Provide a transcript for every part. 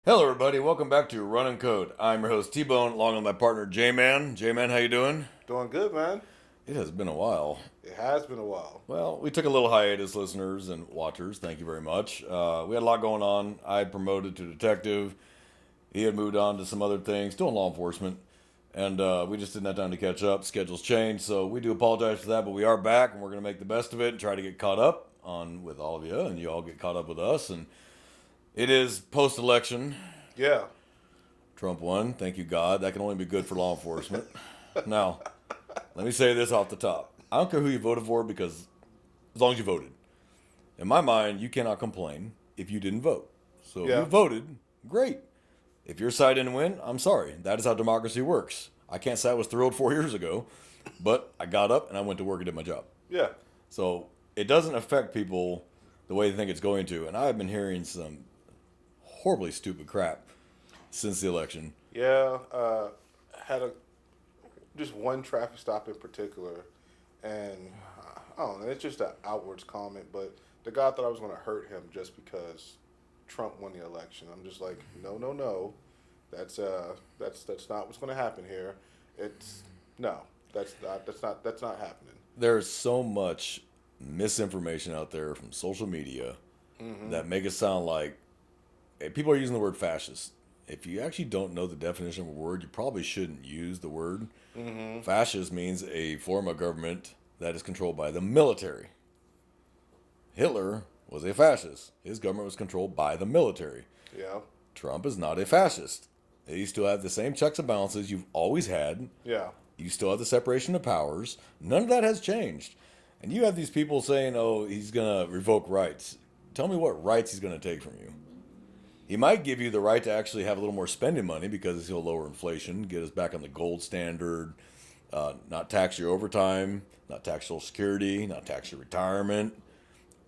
Hello, everybody. Welcome back to Run and Code. I'm your host T-Bone, along with my partner J-Man. J-Man, how you doing? Doing good, man. It has been a while. It has been a while. Well, we took a little hiatus, listeners and watchers. Thank you very much. We had a lot going on. I had promoted to detective. He had moved on to some other things, still in law enforcement, and we just didn't have time to catch up. Schedules changed, so we do apologize for that. But we are back, and we're going to make the best of it and try to get caught up on with all of you, and you all get caught up with us. And it is post-election. Yeah. Trump won. Thank you, God. That can only be good for law enforcement. Now, let me say this off the top. I don't care who you voted for because as long as you voted. In my mind, you cannot complain if you didn't vote. So if Yeah. you voted, great. If your side didn't win, I'm sorry. That is how democracy works. I can't say I was thrilled 4 years ago, but I got up and I went to work and did my job. Yeah. So it doesn't affect people the way they think it's going to. And I've been hearing some horribly stupid crap since the election. Yeah. Had a just one traffic stop in particular, and I don't know. It's just an outwards comment, but the guy thought I was going to hurt him just because Trump won the election. I'm just like, no, no, no. That's not what's going to happen here. It's no. That's not happening. There's so much misinformation out there from social media that make it sound like people are using the word fascist. If you actually don't know the definition of a word, you probably shouldn't use the word. Fascist means a form of government that is controlled by the military. Hitler was a fascist. His government was controlled by the military. Yeah. Trump is not a fascist. You still have the same checks and balances you've always had. Yeah. You still have the separation of powers. None of that has changed. And you have these people saying, oh, he's going to revoke rights. Tell me what rights he's going to take from you. He might give you the right to actually have a little more spending money because he'll lower inflation, get us back on the gold standard, not tax your overtime, not tax Social Security, not tax your retirement.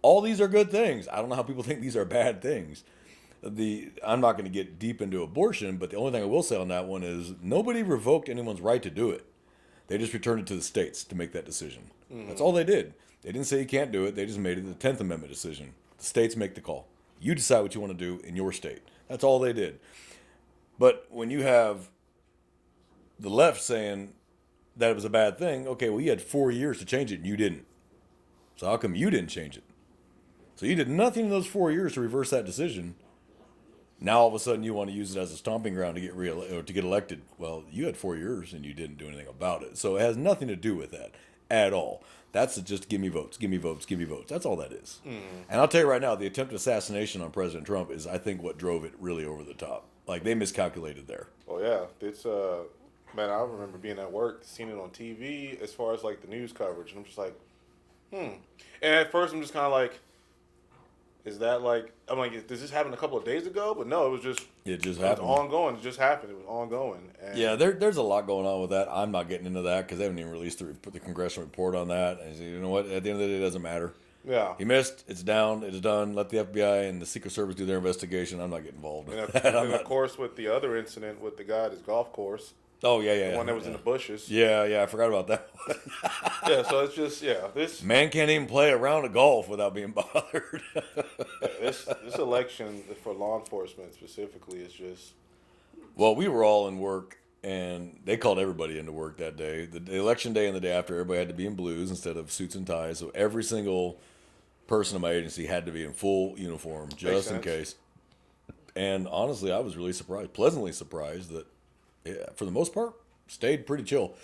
All these are good things. I don't know how people think these are bad things. I'm not going to get deep into abortion, but the only thing I will say on that one is nobody revoked anyone's right to do it. They just returned it to the states to make that decision. That's all they did. They didn't say you can't do it. They just made it the 10th Amendment decision. The states make the call. You decide what you want to do in your state. That's all they did. But when you have the left saying that it was a bad thing, okay, well, you had 4 years to change it and you didn't. So how come you didn't change it? So you did nothing in those 4 years to reverse that decision. Now all of a sudden you want to use it as a stomping ground to get or to get elected. Well, you had 4 years and you didn't do anything about it. So it has nothing to do with that at all. That's just give me votes, give me votes, give me votes. That's all that is. And I'll tell you right now, the attempted assassination on President Trump is, I think, what drove it really over the top. Like they miscalculated there. Oh yeah, it's man, I remember being at work, seeing it on TV as far as like the news coverage, and I'm just like, And at first I'm just kind of like, is that like, I'm like, does this happen a couple of days ago? But no, it just it was happened. ongoing. It just happened. It was ongoing. And Yeah, there's a lot going on with that. I'm not getting into that because they haven't even released the congressional report on that. And you know what? At the end of the day, it doesn't matter. Yeah. He missed. It's down. It's done. Let the FBI and the Secret Service do their investigation. I'm not getting involved in And, that. of course, with the other incident with the guy at his golf course, Oh yeah. the one that was in the bushes. Yeah. I forgot about that one. Yeah. So it's just this Man can't even play a round of golf without being bothered. this election for law enforcement specifically is just Well, we were all in work, and they called everybody into work that day. The election day and the day after, everybody had to be in blues instead of suits and ties. So every single person in my agency had to be in full uniform just in sense. case. And honestly, I was really surprised, pleasantly surprised that, yeah, for the most part, stayed pretty chill.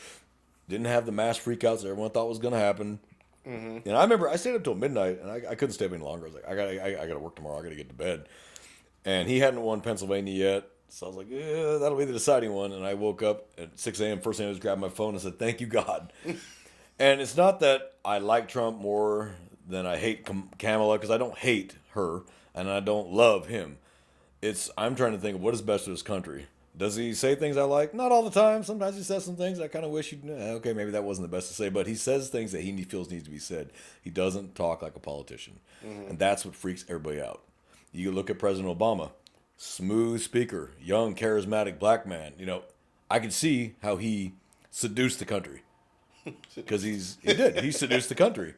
Didn't have the mass freakouts that everyone thought was going to happen. And I remember I stayed up till midnight, and I couldn't stay up any longer. I was like, I got to work tomorrow. I got to get to bed. And he hadn't won Pennsylvania yet. So I was like, yeah, that'll be the deciding one. And I woke up at 6 a.m. First thing I just grabbed my phone and said, thank you, God. And it's not that I like Trump more than I hate Kamala, because I don't hate her and I don't love him. I'm trying to think of what is best for this country. Does he say things I like? Not all the time. Sometimes he says some things I kind of wish okay, maybe that wasn't the best to say, but he says things that he feels needs to be said. He doesn't talk like a politician. And that's what freaks everybody out. You look at President Obama, smooth speaker, young, charismatic black man. I could see how he seduced the country because he did. He seduced the country,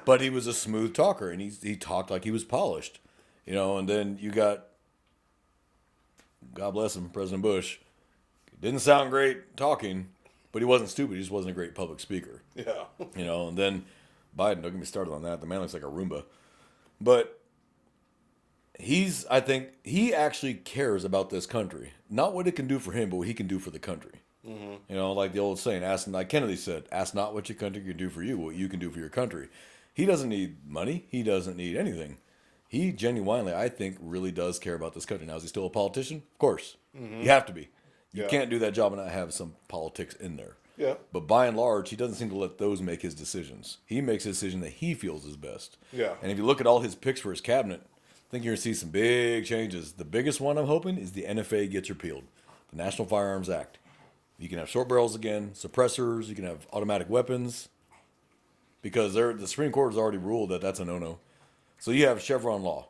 but he was a smooth talker and he talked like he was polished. And then you got God bless him, President Bush. Didn't sound great talking, but he wasn't stupid. He just wasn't a great public speaker. Yeah. And then Biden, don't get me started on that. The man looks like a Roomba. But I think he actually cares about this country. Not what it can do for him, but what he can do for the country. Like the old saying, like Kennedy said, ask not what your country can do for you, what you can do for your country. He doesn't need money. He doesn't need anything. He genuinely, I think, really does care about this country. Now, is he still a politician? Of course. You have to be. You can't do that job and not have some politics in there. Yeah. But by and large, he doesn't seem to let those make his decisions. He makes a decision that he feels is best. Yeah. And if you look at all his picks for his cabinet, I think you're going to see some big changes. The biggest one I'm hoping is the NFA gets repealed, the National Firearms Act. You can have short barrels again, suppressors, you can have automatic weapons, because the Supreme Court has already ruled that that's a no-no. So you have Chevron law.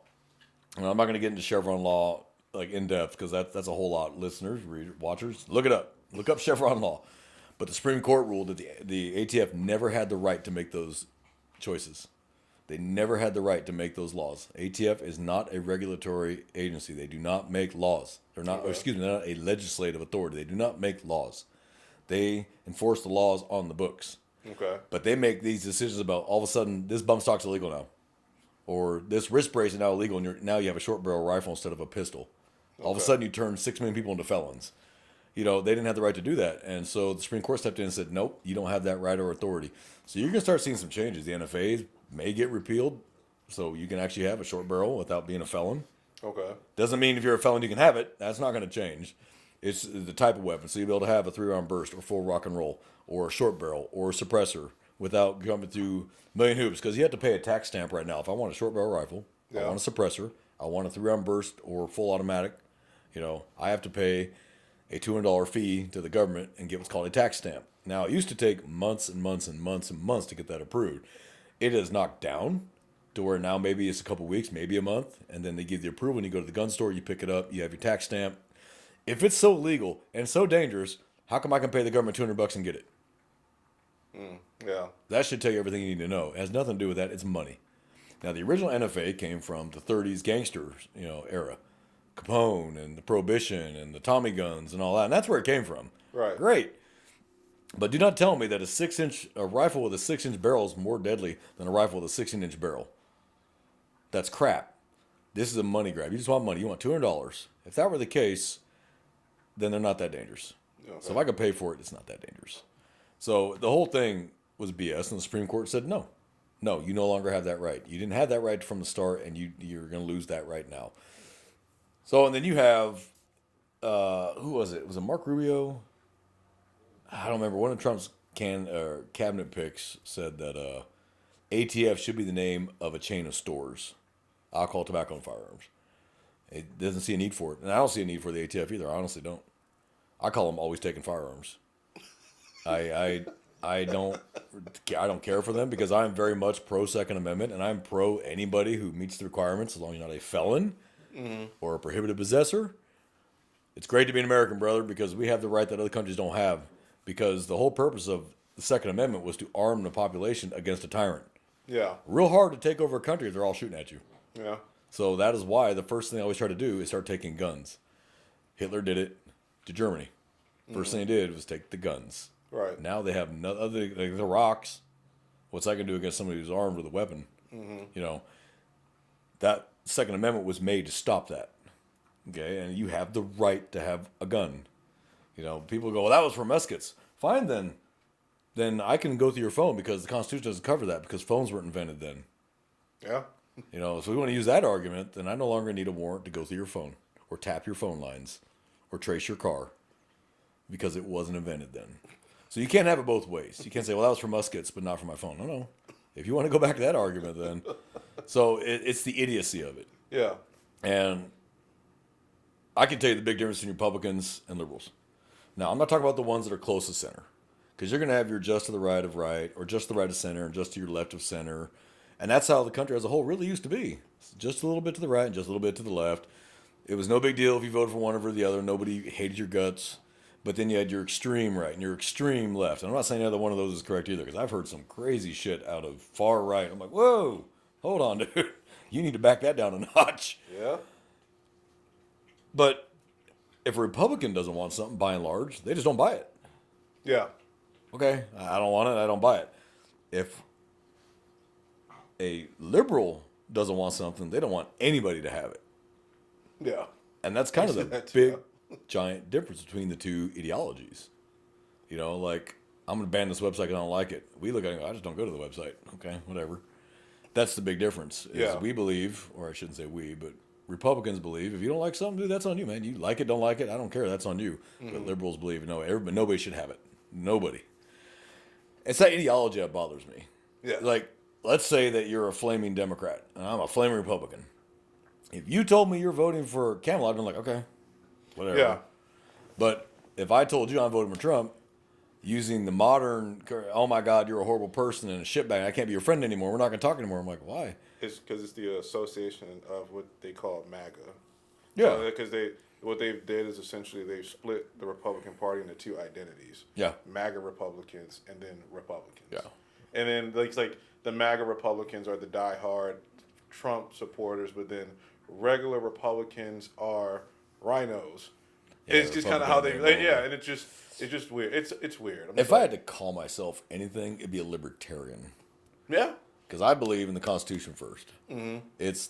And I'm not going to get into Chevron law like in depth because that's a whole lot. Listeners, readers, watchers, look it up. Look up Chevron law. But the Supreme Court ruled that the ATF never had the right to make those choices. They never had the right to make those laws. ATF is not a regulatory agency. They do not make laws. They're not, they're not a legislative authority. They do not make laws. They enforce the laws on the books. Okay. But they make these decisions about all of a sudden this bump stock's illegal now, or this wrist brace is now illegal, and now you have a short barrel rifle instead of a pistol. All of a sudden you turn 6 million people into felons. They didn't have the right to do that, and so the Supreme Court stepped in and said, nope, you don't have that right or authority. So you're going to start seeing some changes. The NFAs may get repealed, so you can actually have a short barrel without being a felon. Okay. Doesn't mean if you're a felon you can have it. That's not going to change. It's the type of weapon. So you'll be able to have a 3-round burst or full rock and roll or a short barrel or a suppressor without coming through a million hoops, because you have to pay a tax stamp right now. If I want a short barrel rifle, I want a suppressor, I want a 3-round burst or full automatic, I have to pay a $200 fee to the government and get what's called a tax stamp. Now, it used to take months and months and months and months to get that approved. It has knocked down to where now maybe it's a couple weeks, maybe a month, and then they give the approval and you go to the gun store, you pick it up, you have your tax stamp. If it's so legal and so dangerous, how come I can pay the government $200 and get it? Yeah. That should tell you everything you need to know. It has nothing to do with that. It's money. Now, the original NFA came from the 30s gangsters, era. Capone and the Prohibition and the Tommy guns and all that. And that's where it came from. Right. Great. But do not tell me that a rifle with a 6-inch barrel is more deadly than a rifle with a 16-inch barrel. That's crap. This is a money grab. You just want money. You want $200. If that were the case, then they're not that dangerous. Okay. So if I could pay for it, it's not that dangerous. So the whole thing was BS, and the Supreme Court said no. No, you no longer have that right. You didn't have that right from the start, and you're going to lose that right now. So, and then you have, who was it? Was it Mark Rubio? I don't remember. One of Trump's cabinet picks said that ATF should be the name of a chain of stores. Alcohol, tobacco, and firearms. It doesn't see a need for it. And I don't see a need for the ATF either. I honestly don't. I call them always taking firearms. I don't care for them because I'm very much pro Second Amendment, and I'm pro anybody who meets the requirements as long as you're not a felon or a prohibited possessor. It's great to be an American, brother, because we have the right that other countries don't have, because the whole purpose of the Second Amendment was to arm the population against a tyrant. Yeah. Real hard to take over a country if they're all shooting at you. Yeah. So that is why the first thing I always try to do is start taking guns. Hitler did it to Germany. First thing he did was take the guns. Right. Now they have the rocks. What's that going to do against somebody who's armed with a weapon? That Second Amendment was made to stop that. Okay, and you have the right to have a gun. People go, well, that was for muskets. Fine then. Then I can go through your phone because the Constitution doesn't cover that because phones weren't invented then. Yeah. So we want to use that argument, then I no longer need a warrant to go through your phone or tap your phone lines or trace your car because it wasn't invented then. So you can't have it both ways. You can't say, well, that was for muskets, but not for my phone. No. If you want to go back to that argument, then. So it's the idiocy of it. Yeah. And I can tell you the big difference between Republicans and liberals. Now, I'm not talking about the ones that are close to center, because you're going to have your just to the right of right, or just to the right of center, and just to your left of center. And that's how the country as a whole really used to be. Just a little bit to the right and just a little bit to the left. It was no big deal if you voted for one over the other. Nobody hated your guts. But then you had your extreme right and your extreme left. And I'm not saying either one of those is correct either, because I've heard some crazy shit out of far right. I'm like, whoa, hold on, dude. You need to back that down a notch. Yeah. But If a Republican doesn't want something, by and large, they just don't buy it. Yeah. Okay, I don't want it, I don't buy it. If a liberal doesn't want something, they don't want anybody to have it. Yeah. And that's kind of the That big, too. giant difference between the two ideologies. You know, like, I'm going to ban this website because I don't like it. We look at it and go, I just don't go to the website. Okay, whatever. That's the big difference. Is Yeah. we believe, or I shouldn't say we, but Republicans believe, if you don't like something, dude, that's on you, man. You like it, don't like it, I don't care. That's on you. But liberals believe, no, nobody should have it. Nobody. It's that ideology that bothers me. Yeah. Like, let's say that you're a flaming Democrat and I'm a flaming Republican. If you told me you're voting for Camelot, I'd be like, okay, whatever. Yeah. But if I told you I'm voting for Trump, using the modern, oh my God, you're a horrible person and a shitbag, I can't be your friend anymore, we're not going to talk anymore. I'm like, why? It's because it's the association of what they call MAGA. Yeah. Because what they've did is essentially they've split the Republican Party into two identities. Yeah. MAGA Republicans and then Republicans. Yeah. And then like the MAGA Republicans are the diehard Trump supporters, but then regular Republicans are rhinos. Yeah, it's just kind of how they, Republican, yeah, and it's just weird. It's weird. If I had to call myself anything, it'd be a libertarian. yeah, Because I believe in the Constitution 1st. Mm-hmm. It's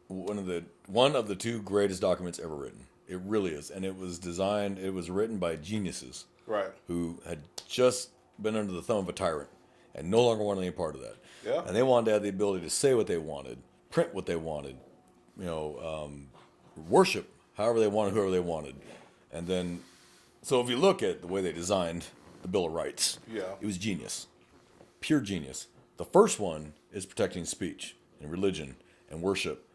one of the two greatest documents ever written. It really is. And it was written by geniuses right, who had just been under the thumb of a tyrant and no longer wanted any part of that. Yeah. And they wanted to have the ability to say what they wanted, print what they wanted, worship however they wanted, whoever they wanted. And then, so if you look at the way they designed the Bill of Rights, Yeah. it was genius, pure genius. The first one is protecting speech and religion and worship.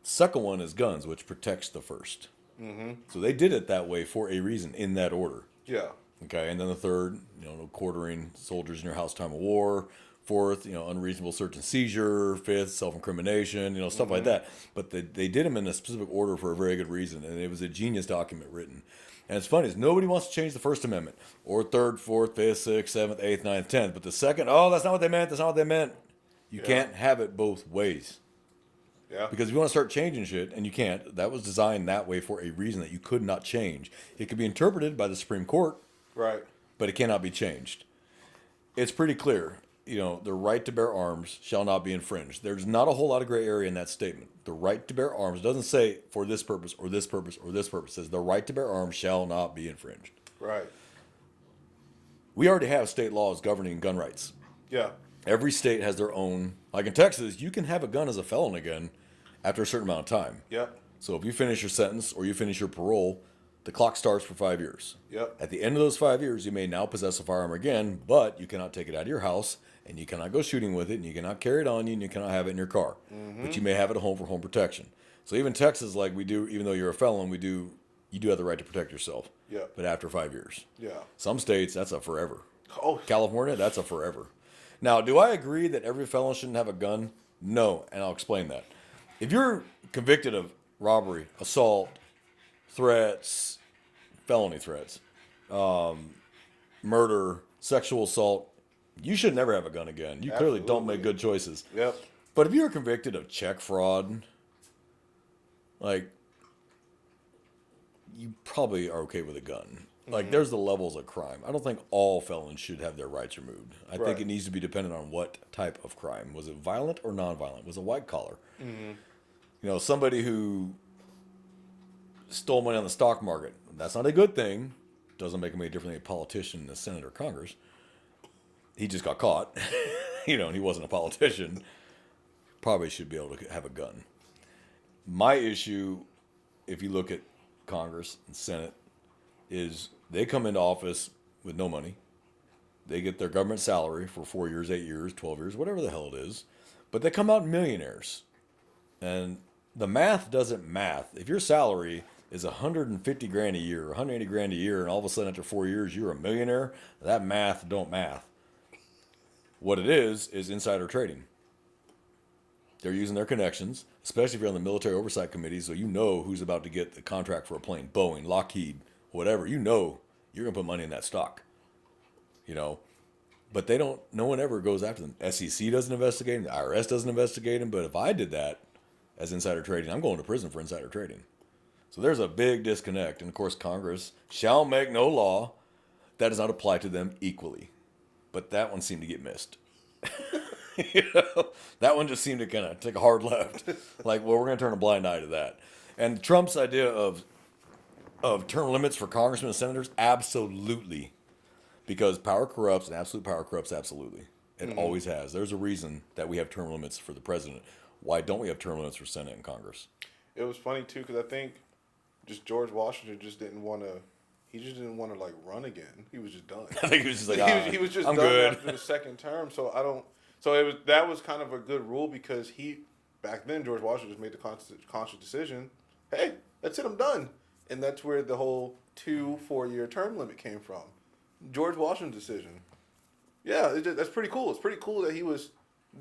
Second one is guns, which protects the 1st. Mm-hmm. So they did it that way for a reason, in that order. yeah, Okay, and then the third, no quartering soldiers in your house time of war. Fourth, unreasonable search and seizure. Fifth, self-incrimination, stuff like that. But they did them in a specific order for a very good reason, and it was a genius document written. And it's funny is nobody wants to change the First Amendment or third, fourth, fifth, sixth, seventh, eighth, ninth, 10th. But the second, oh, that's not what they meant. That's not what they meant. You can't have it both ways. yeah, Because if you want to start changing shit, and you can't, that was designed that way for a reason that you could not change. It could be interpreted by the Supreme Court, right, but it cannot be changed. It's pretty clear. The right to bear arms shall not be infringed. There's not a whole lot of gray area in that statement. The right to bear arms doesn't say for this purpose or this purpose or this purpose. It says the right to bear arms shall not be infringed. right, We already have state laws governing gun rights. yeah, Every state has their own. Like in Texas, you can have a gun as a felon again after a certain amount of time. yep, So if you finish your sentence or you finish your parole, the clock starts for 5 years. yep, At the end of those 5 years, you may now possess a firearm again, but you cannot take it out of your house, and you cannot go shooting with it, and you cannot carry it on you, and you cannot have it in your car. But you may have it at home for home protection. So even Texas, like we do, even though you're a felon, you do have the right to protect yourself. Yep. But after 5 years. yeah. Some states, that's a forever. Oh, California, that's a forever. Now, do I agree that every felon shouldn't have a gun? No, and I'll explain that. If you're convicted of robbery, assault, threats, felony threats, murder, sexual assault, you should never have a gun again. You clearly don't make good choices. yep, But if you're convicted of check fraud, like, you probably are okay with a gun. Like, there's the levels of crime. I don't think all felons should have their rights removed. I think Right. it needs to be dependent on what type of crime. Was it violent or nonviolent? Was it white collar? Somebody who stole money on the stock market. That's not a good thing. Doesn't make him any different than a politician in the Senate or Congress. He just got caught, and he wasn't a politician. Probably should be able to have a gun. My issue, if you look at Congress and Senate, is they come into office with no money. They get their government salary for 4 years, 8 years, 12 years, whatever the hell it is. But they come out millionaires. And the math doesn't math. If your salary is 150 grand a year, 180 grand a year, and all of a sudden after 4 years you're a millionaire, that math don't math. What it is insider trading. They're using their connections, especially if you're on the military oversight committee, so you know who's about to get the contract for a plane, Boeing, Lockheed, whatever. You know you're going to put money in that stock. But they don't, no one ever goes after them. SEC doesn't investigate them, the IRS doesn't investigate them, but if I did that as insider trading, I'm going to prison for insider trading. So there's a big disconnect. And of course, Congress shall make no law that does not apply to them equally. But that one seemed to get missed. That one just seemed to kind of take a hard left. Like, well, we're going to turn a blind eye to that. And Trump's idea of term limits for congressmen and senators, absolutely. Because power corrupts, and absolute power corrupts absolutely. It always has. There's a reason that we have term limits for the president. Why don't we have term limits for Senate and Congress? It was funny too because I think just George Washington just didn't want to. He just didn't want to like run again. He was just done. I think he was just like, he was just I'm done good. after the second term. So I don't. So it was that was kind of a good rule because back then George Washington just made the conscious decision. Hey, that's it. I'm done. And that's where the whole 2 4-year term limit came from. George Washington's decision. Yeah, that's pretty cool. It's pretty cool that he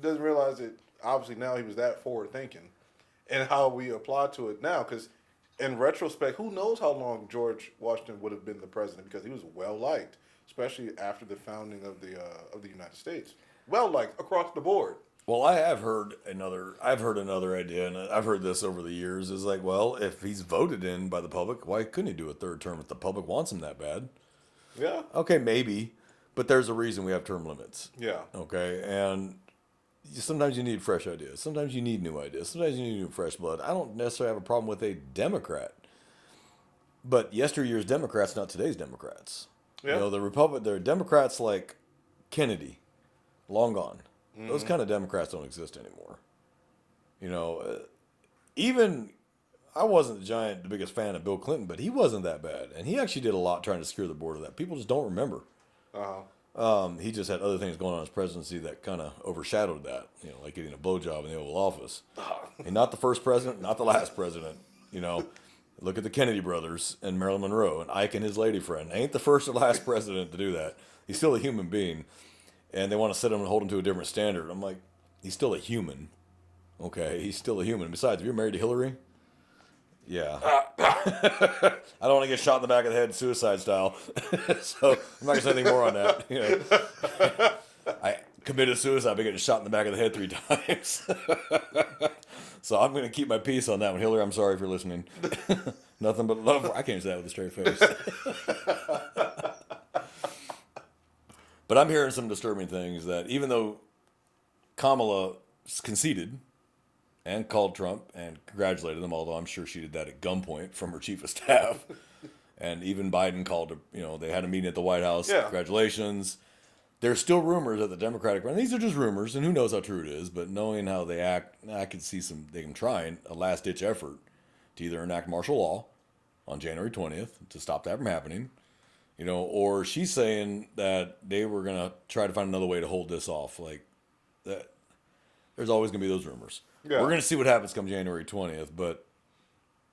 doesn't realize that obviously now he was that forward thinking, and how we apply to it now. Because in retrospect, who knows how long George Washington would have been the president because he was well liked, especially after the founding of the United States. Well liked across the board. Well, I've heard another idea, and I've heard this over the years. Is like, well, if he's voted in by the public, why couldn't he do a third term if the public wants him that bad? Yeah. Okay, maybe, but there's a reason we have term limits. Yeah. Okay, and sometimes you need fresh ideas. Sometimes you need new ideas. Sometimes you need new fresh blood. I don't necessarily have a problem with a Democrat, but yesteryear's Democrats, not today's Democrats. Yeah. You know, the Democrats like Kennedy, long gone. Those kind of Democrats don't exist anymore. You know, even I wasn't the biggest fan of Bill Clinton, but he wasn't that bad, and he actually did a lot trying to secure the border. That people just don't remember. He just had other things going on in his presidency that kind of overshadowed that. You know, like getting a blowjob in the Oval Office. And not the first president, not the last president. You know, look at the Kennedy brothers and Marilyn Monroe and Ike and his lady friend. Ain't the first or last president to do that. He's still a human being. And they want to sit him and hold him to a different standard. I'm like, he's still a human. Okay, he's still a human. Besides, if you're married to Hillary, yeah. I don't want to get shot in the back of the head suicide style. So I'm not going to say anything more on that. You know, I committed suicide by getting shot in the back of the head 3 times. So I'm going to keep my peace on that one. Hillary, I'm sorry if you're listening. Nothing but love. I can't say that with a straight face. But I'm hearing some disturbing things that even though Kamala conceded and called Trump and congratulated them, although I'm sure she did that at gunpoint from her chief of staff. And even Biden called her, you know, they had a meeting at the White House. Yeah. Congratulations. There's still rumors that the Democratic, and these are just rumors, and who knows how true it is, but knowing how they act, I could see them trying a last-ditch effort to either enact martial law on January 20th to stop that from happening, you know, or she's saying that they were going to try to find another way to hold this off. Like, that. There's always going to be those rumors. Yeah. We're going to see what happens come January 20th, but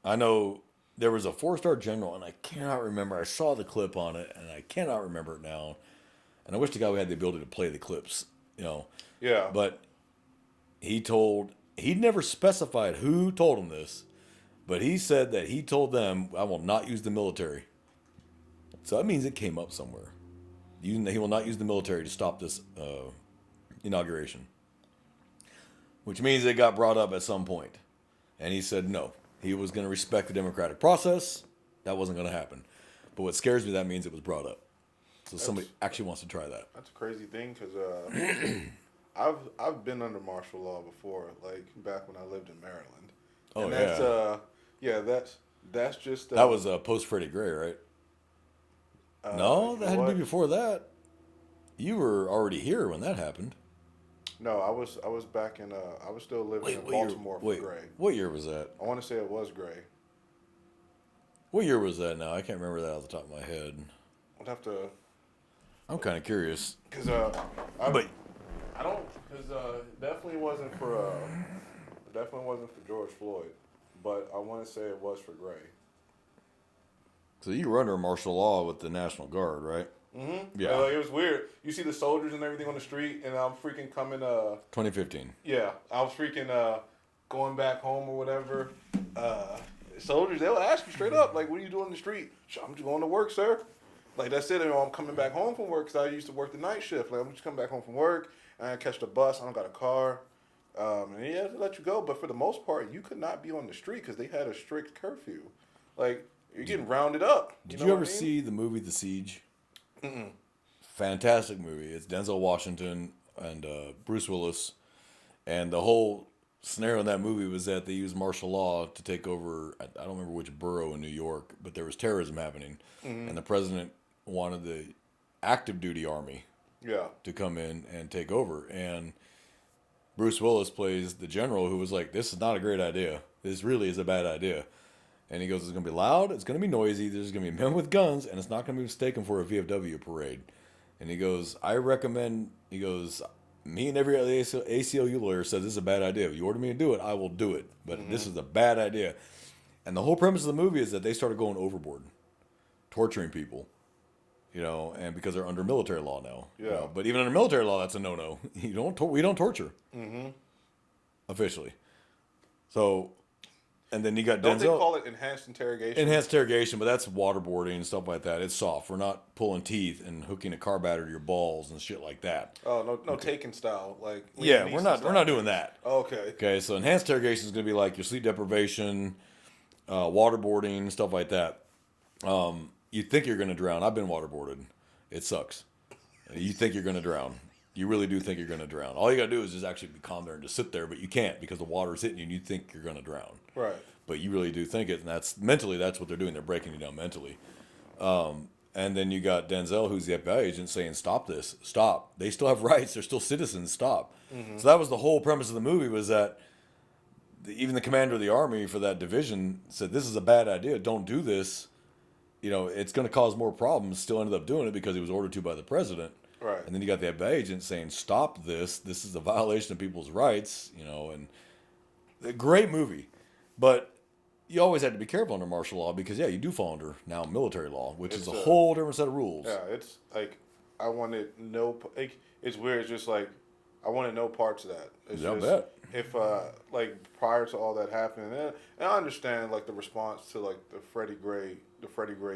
I know there was a 4-star general, and I cannot remember. I saw the clip on it, and I cannot remember it now. And I wish the guy had the ability to play the clips, you know. Yeah. But he'd never specified who told him this, but he said that he told them, I will not use the military. So that means it came up somewhere. He will not use the military to stop this inauguration. Which means it got brought up at some point. And he said no. He was going to respect the democratic process. That wasn't going to happen. But what scares me, that means it was brought up. So somebody actually wants to try that. That's a crazy thing because I've been under martial law before, like back when I lived in Maryland. Oh, and that's just that was post Freddie Gray, right? No, that had to be before that. You were already here when that happened. No, I was back in I was still living in Baltimore for Gray. What year was that? I want to say it was Gray. What year was that now? I can't remember that off the top of my head. I'd have to. I'm kind of curious. Because definitely wasn't for George Floyd, but I want to say it was for Gray. So you were under martial law with the National Guard, right? Mm-hmm. Yeah. Like, it was weird. You see the soldiers and everything on the street, and I'm freaking coming. 2015. Yeah, I was freaking going back home or whatever. Soldiers, they'll ask you straight up, like, "What are you doing in the street?" "I'm just going to work, sir." Like, that's it. I'm coming back home from work because I used to work the night shift. Like, I'm just coming back home from work, and I catch the bus. I don't got a car. And yeah, they let you go. But for the most part, you could not be on the street because they had a strict curfew. Like, you're getting rounded up. Did know you what ever I mean? see the movie The Siege? Fantastic movie. It's Denzel Washington and Bruce Willis, and the whole scenario in that movie was that they used martial law to take over. I don't remember which borough in New York, but there was terrorism happening, and the president wanted the active duty army Yeah. to come in and take over. And Bruce Willis plays the general who was like, "This is not a great idea. This really is a bad idea." And he goes, "It's going to be loud. It's going to be noisy. There's going to be men with guns, and it's not going to be mistaken for a VFW parade." And he goes, "I recommend." He goes, "Me and every other ACLU lawyer says this is a bad idea. If you order me to do it, I will do it. But this is a bad idea." And the whole premise of the movie is that they started going overboard, torturing people. And because they're under military law now. Yeah. But even under military law, that's a no-no. We don't torture. Officially. So, and then you got Don't Denzel. they call it enhanced interrogation? Enhanced interrogation, but that's waterboarding and stuff like that. It's soft. We're not pulling teeth and hooking a car battery to your balls and shit like that. Oh, no, Taken style, like Yeah, Liam we're Neeson not style. doing that. Okay. Okay, so enhanced interrogation is going to be like your sleep deprivation, waterboarding, stuff like that. You think you're going to drown. I've been waterboarded. It sucks. You think you're going to drown. You really do think you're going to drown. All you got to do is just actually be calm there and just sit there, but you can't because the water is hitting you and you think you're going to drown. Right. But you really do think it, and that's mentally, that's what they're doing. They're breaking you down mentally. And then you got Denzel, who's the FBI agent, saying, "Stop this. Stop. They still have rights. They're still citizens. Stop." So that was the whole premise of the movie, was that even the commander of the army for that division said, "This is a bad idea. Don't do this. It's going to cause more problems." Still ended up doing it because he was ordered to by the president. Right. And then you got the FBI agent saying, "Stop this. This is a violation of people's rights." And a great movie. But you always had to be careful under martial law because, you do fall under now military law, which is a whole different set of rules. Yeah, it's like I wanted it's weird. It's just like I wanted no parts of that. It's Yeah, I just, bet. If like prior to all that happening, and I understand like the response to like the Freddie Gray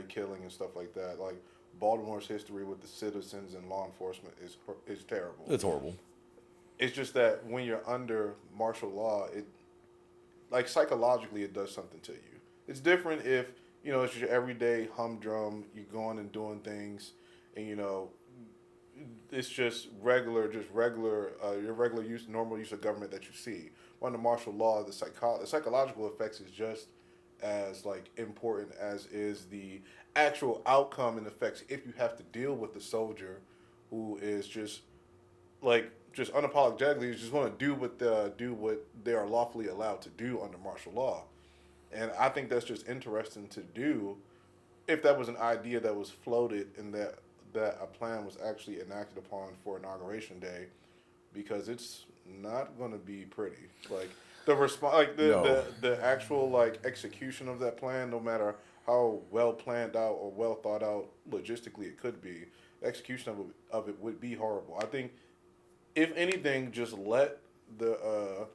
killing and stuff like that. Like Baltimore's history with the citizens and law enforcement is terrible. It's horrible. It's just that when you're under martial law, it like psychologically it does something to you. It's different if it's your everyday humdrum. You're going and doing things, and it's just regular your regular normal use of government that you see. Under martial law, the psychological effects is just as like important as is the actual outcome and effects. If you have to deal with the soldier who is just unapologetically just want to do what they are lawfully allowed to do under martial law, and I think that's just interesting to do. If that was an idea that was floated and that a plan was actually enacted upon for Inauguration Day, because it's not going to be pretty. Like the the actual like execution of that plan, no matter how well planned out or well thought out logistically it could be, the execution of it would be horrible. I think, if anything, just let the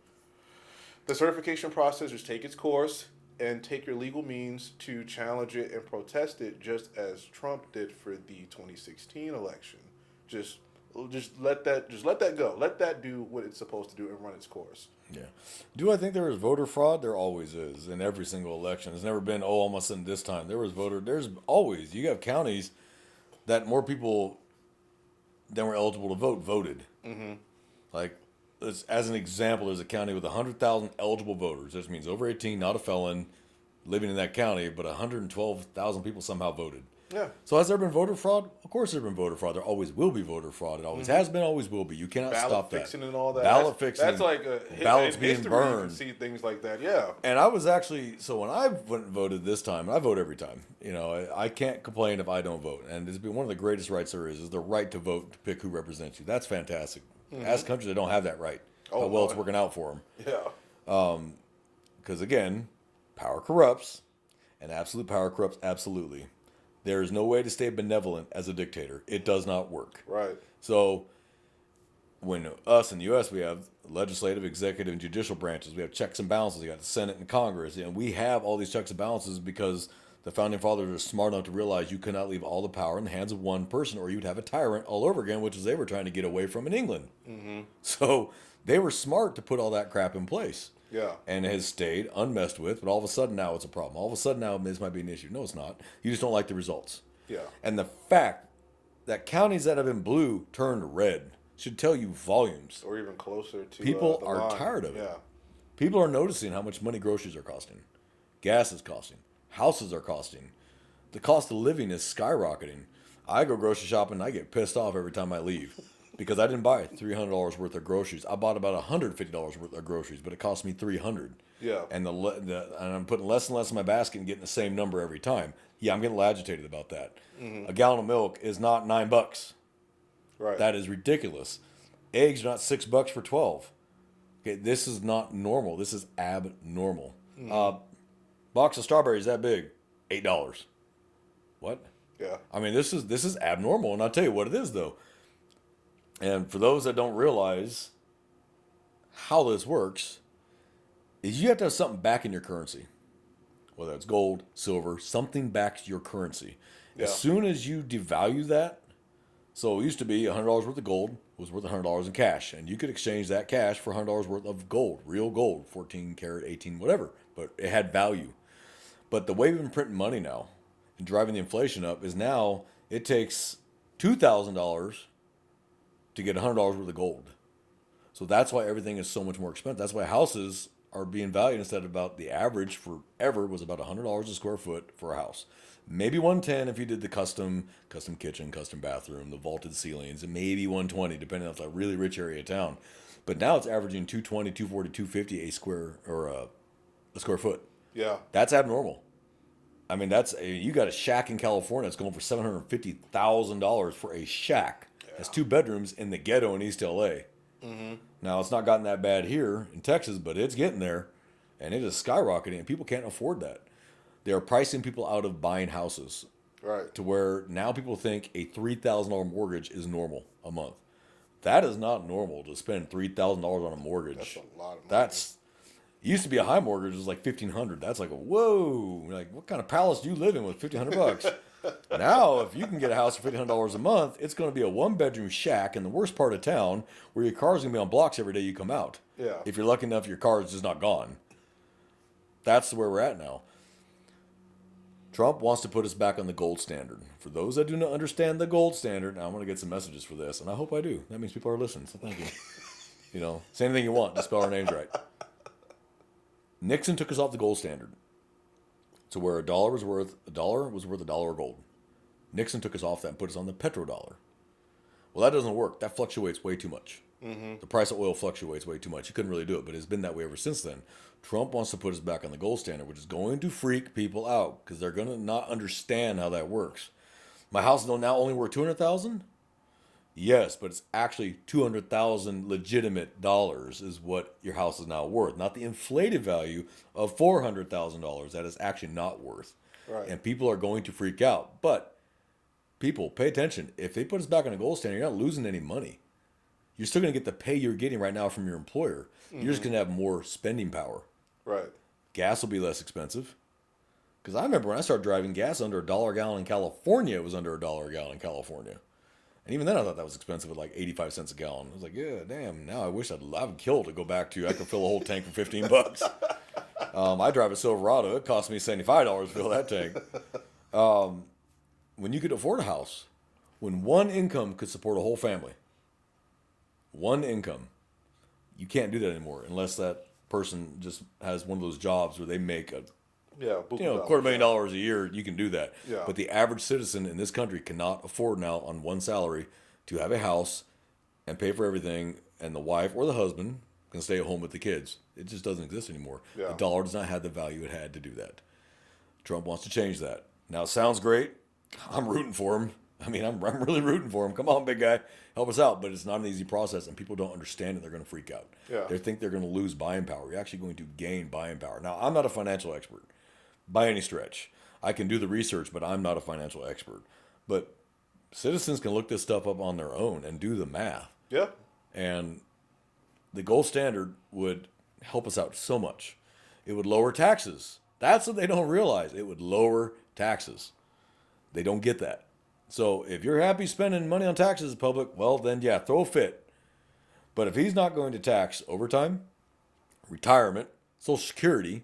certification process just take its course and take your legal means to challenge it and protest it, just as Trump did for the 2016 election. Just let that go. Let that do what it's supposed to do and run its course. Yeah. Do I think there is voter fraud? There always is in every single election. It's never been, oh, almost in this time. There's always. You have counties that more people than were eligible to vote voted. Mm-hmm. Like, as an example, there's a county with 100,000 eligible voters. This means over 18, not a felon, living in that county, but 112,000 people somehow voted. Yeah. So has there been voter fraud? Of course there's been voter fraud. There always will be voter fraud. It always has been, always will be. You cannot Ballot stop that. fixing and all that. Ballot fixing. That's like ballots in being history, burned. You can see things like that. Yeah. And I was actually, so when I went and voted this time, I vote every time. I can't complain if I don't vote. And it's been one of the greatest rights there is the right to vote, to pick who represents you. That's fantastic. Ask countries that don't have that right. How well it's working out for them. Yeah. Because again, power corrupts, and absolute power corrupts absolutely. There is no way to stay benevolent as a dictator. It does not work. Right. So when us in the U.S., we have legislative, executive, and judicial branches. We have checks and balances. You got the Senate and Congress. And we have all these checks and balances because the Founding Fathers are smart enough to realize you cannot leave all the power in the hands of one person or you'd have a tyrant all over again, which is they were trying to get away from in England. Mm-hmm. So they were smart to put all that crap in place. Yeah. and has stayed unmessed with, but all of a sudden now it's a problem. All of a sudden now this might be an issue. No, it's not. You just don't like the results. Yeah. And the fact that counties that have been blue turned red should tell you volumes. Or even closer to People the are line. tired of it. Yeah. People are noticing how much money groceries are costing, gas is costing, houses are costing. The cost of living is skyrocketing. I go grocery shopping and I get pissed off every time I leave because I didn't buy $300 worth of groceries. I bought about $150 worth of groceries, but it cost me $300. Yeah. And and I'm putting less and less in my basket and getting the same number every time. Yeah, I'm getting a little agitated about that. A gallon of milk is not $9. Right. That is ridiculous. Eggs are not $6 for 12. Okay, this is not normal. This is abnormal. Box of strawberries that big, $8. What? Yeah. I mean, this is abnormal, and I'll tell you what it is though. And for those that don't realize how this works, is you have to have something back in your currency, whether it's gold, silver, something backs your currency. Yeah. As soon as you devalue that, so it used to be $100 worth of gold was worth $100 in cash, and you could exchange that cash for $100 worth of gold, real gold, 14 karat, 18, whatever, but it had value. But the way we've been printing money now and driving the inflation up is now it takes $2,000 to get $100 worth of gold. So that's why everything is so much more expensive. That's why houses are being valued instead of about the average forever was about $100 a square foot for a house. Maybe 110 if you did the custom kitchen, custom bathroom, the vaulted ceilings, and maybe 120 depending on if it's a really rich area of town. But now it's averaging 220, 240, 250 a square foot. Yeah. That's abnormal. I mean, you got a shack in California that's going for $750,000 for a shack. That's 2 bedrooms in the ghetto in East LA. Now, it's not gotten that bad here in Texas, but it's getting there, and it is skyrocketing, and people can't afford that. They are pricing people out of buying houses Right. to where now people think a $3,000 mortgage is normal a month. That is not normal to spend $3,000 on a mortgage. That's a lot of money. That's it used to be a high mortgage was like $1,500. That's like whoa, like what kind of palace do you live in with $1,500? Now, if you can get a house for $1,500 a month, it's going to be a 1-bedroom shack in the worst part of town where your car's going to be on blocks every day you come out. Yeah. If you're lucky enough, your car is just not gone. That's where we're at now. Trump wants to put us back on the gold standard. For those that do not understand the gold standard, now I'm going to get some messages for this, and I hope I do. That means people are listening, so thank you. Say anything you want, just spell our names right. Nixon took us off the gold standard to where a dollar was worth a dollar of gold. Nixon took us off that and put us on the petrodollar. Well, that doesn't work. That fluctuates way too much. The price of oil fluctuates way too much. You couldn't really do it, but it's been that way ever since then. Trump wants to put us back on the gold standard, which is going to freak people out because they're going to not understand how that works. My house is now only worth $200,000. Yes, but it's actually $200,000 legitimate dollars is what your house is now worth, not the inflated value of $400,000 that is actually not worth. Right. And people are going to freak out. But people, pay attention. If they put us back on a gold standard, you're not losing any money. You're still going to get the pay you're getting right now from your employer. You're just going to have more spending power. Right. Gas will be less expensive. Because I remember when I started driving gas under $1 a gallon in California, it was under $1 a gallon in California. And even then I thought that was expensive at like 85 cents a gallon. I was like, yeah, damn, now I wish I would kill to go back to, I could fill a whole tank for $15. I drive a Silverado. It cost me $75 to fill that tank. When you could afford a house, when one income could support a whole family, one income, you can't do that anymore unless that person just has one of those jobs where they make a Yeah. $250,000 a year. You can do that. Yeah. But the average citizen in this country cannot afford now on one salary to have a house and pay for everything, and the wife or the husband can stay at home with the kids. It just doesn't exist anymore. Yeah. The dollar does not have the value it had to do that. Trump wants to change that. Now, it sounds great. I'm rooting for him. I mean, I'm really rooting for him. Come on, big guy. Help us out. But it's not an easy process, and people don't understand it. They're going to freak out. Yeah. They think they're going to lose buying power. You're actually going to gain buying power. Now, I'm not a financial expert by any stretch. I can do the research, but I'm not a financial expert. But citizens can look this stuff up on their own and do the math. Yeah. And the gold standard would help us out so much. It would lower taxes. That's what they don't realize. It would lower taxes. They don't get that. So if you're happy spending money on taxes, public, well, then yeah, throw a fit. But if he's not going to tax overtime, retirement, Social Security,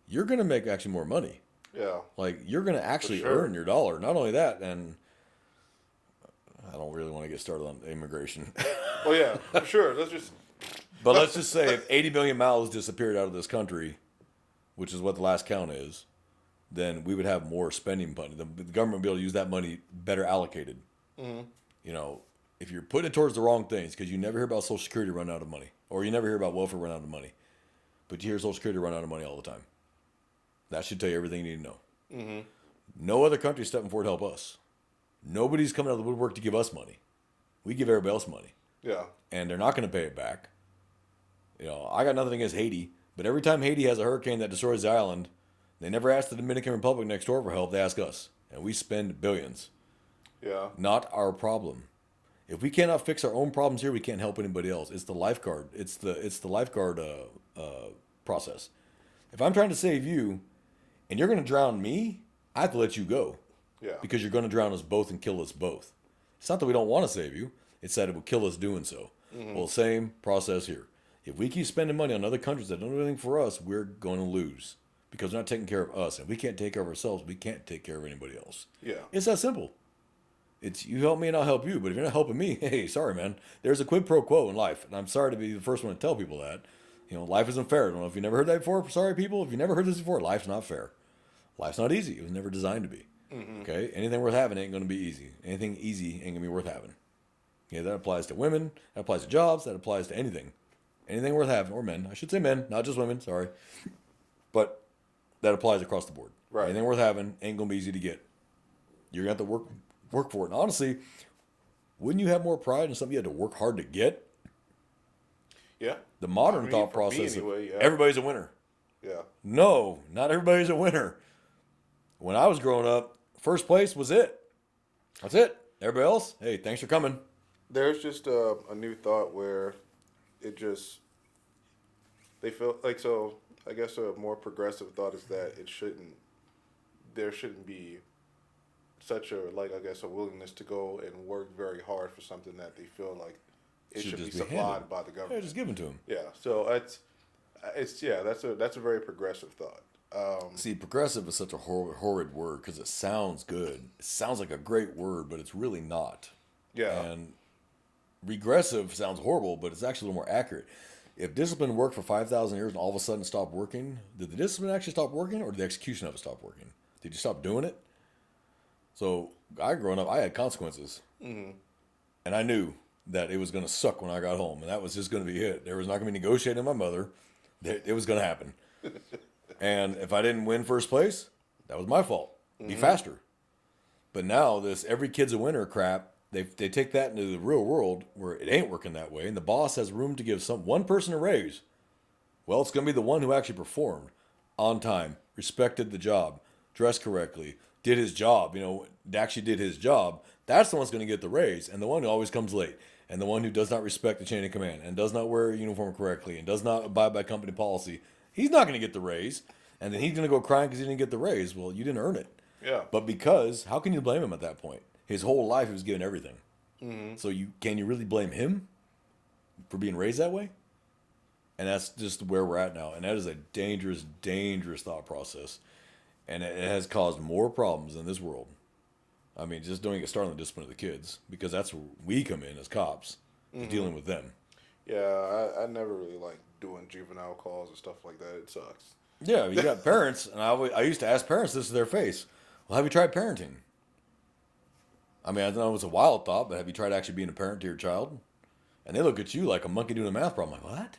you're going to make actually more money. Yeah. Like, you're going to actually sure. earn your dollar. Not only that, and I don't really want to get started on immigration. Well, yeah, for sure. Let's just. But let's just say if 80 million mouths disappeared out of this country, which is what the last count is, then we would have more spending money. The government would be able to use that money better allocated. You know, if you're putting it towards the wrong things, because you never hear about Social Security run out of money, or you never hear about welfare run out of money, but you hear Social Security run out of money all the time. That should tell you everything you need to know. No other country is stepping forward to help us. Nobody's coming out of the woodwork to give us money. We give everybody else money. Yeah. And they're not going to pay it back. You know, I got nothing against Haiti, but every time Haiti has a hurricane that destroys the island, they never ask the Dominican Republic next door for help. They ask us, and we spend billions. Yeah. Not our problem. If we cannot fix our own problems here, we can't help anybody else. It's the lifeguard. It's the lifeguard process. If I'm trying to save you, and you're going to drown me, I have to let you go. Yeah. Because you're going to drown us both and kill us both. It's not that we don't want to save you. It's that it will kill us doing so. Well, same process here. If we keep spending money on other countries that don't do anything for us, we're going to lose. Because they're not taking care of us. And if we can't take care of ourselves, we can't take care of anybody else. Yeah. It's that simple. It's you help me and I'll help you. But if you're not helping me, hey, sorry, man. There's a quid pro quo in life. And I'm sorry to be the first one to tell people that. You know, life isn't fair. I don't know if you never heard that before. Sorry, people. If you never heard this before, life's not fair. Life's not easy. It was never designed to be. Okay? Anything worth having ain't going to be easy. Anything easy ain't going to be worth having. Yeah, that applies to women. That applies to jobs. That applies to anything. Anything worth having. Or men. I should say men, not just women. Sorry. But that applies across the board. Right. Anything worth having ain't going to be easy to get. You're going to have to work for it. And honestly, wouldn't you have more pride in something you had to work hard to get? Yeah. The modern I mean, thought for me process anyway, of yeah. everybody's a winner. Yeah. No, not everybody's a winner. When I was growing up, first place was it. That's it. Everybody else, hey, thanks for coming. There's just a new thought where it just they feel like so. I guess a more progressive thought is that there shouldn't be such a I guess a willingness to go and work very hard for something that they feel like it should be just be supplied handed. by the Yeah, government. just give them to them. Yeah, so that's a very progressive thought. See, progressive is such a horrid word because it sounds good. It sounds like a great word, but it's really not. Yeah, And regressive sounds horrible, but it's actually a little more accurate. If discipline worked for 5,000 years and all of a sudden stopped working, did the discipline actually stop working or did the execution of it stop working? Did you stop doing it? So, growing up, I had consequences. And I knew that it was going to suck when I got home, and that was just going to be it. There was not going to be negotiating with my mother. It was going to happen. And if I didn't win first place, that was my fault. Be faster. But now this every kid's a winner crap, they take that into the real world where it ain't working that way, and the boss has room to give one person a raise. Well, it's going to be the one who actually performed on time, respected the job, dressed correctly, did his job, actually did his job. That's the one that's going to get the raise, and the one who always comes late, and the one who does not respect the chain of command, and does not wear a uniform correctly, and does not abide by company policy. He's not going to get the raise, and then he's going to go crying because he didn't get the raise. Well, you didn't earn it. yeah, But because, how can you blame him at that point? His whole life he was given everything. So can you really blame him for being raised that way? And that's just where we're at now. And that is a dangerous, dangerous thought process. And it has caused more problems in this world. I mean, just don't get started on the discipline of the kids, because that's where we come in as cops, dealing with them. yeah. I never really like doing juvenile calls and stuff like that. It sucks. Yeah, you got parents, and I used to ask parents this to their face. Well, have you tried parenting? I mean, I know it's a wild thought, but have you tried actually being a parent to your child? And they look at you like a monkey doing a math problem. I'm like, what?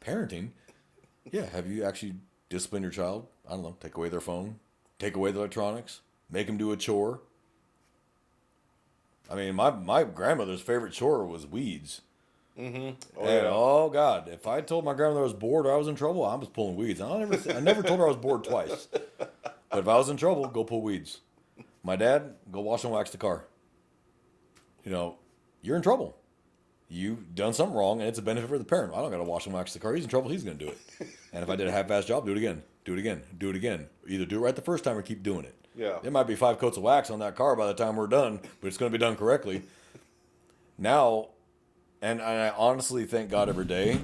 Parenting? Yeah, have you actually disciplined your child? I don't know, take away their phone, take away the electronics, make them do a chore. I mean, my grandmother's favorite chore was weeds. Oh, And, yeah. oh God, if I told my grandmother I was bored or I was in trouble, I was pulling weeds. I never told her I was bored twice. But if I was in trouble, go pull weeds. My dad, go wash and wax the car. You're in trouble. You've done something wrong, and it's a benefit for the parent. I don't got to wash and wax the car. He's in trouble. He's going to do it. And if I did a half-assed job, do it again. Do it again. Do it again. Either do it right the first time or keep doing it. Yeah. There might be 5 coats of wax on that car by the time we're done, but it's going to be done correctly. Now, and I honestly thank God every day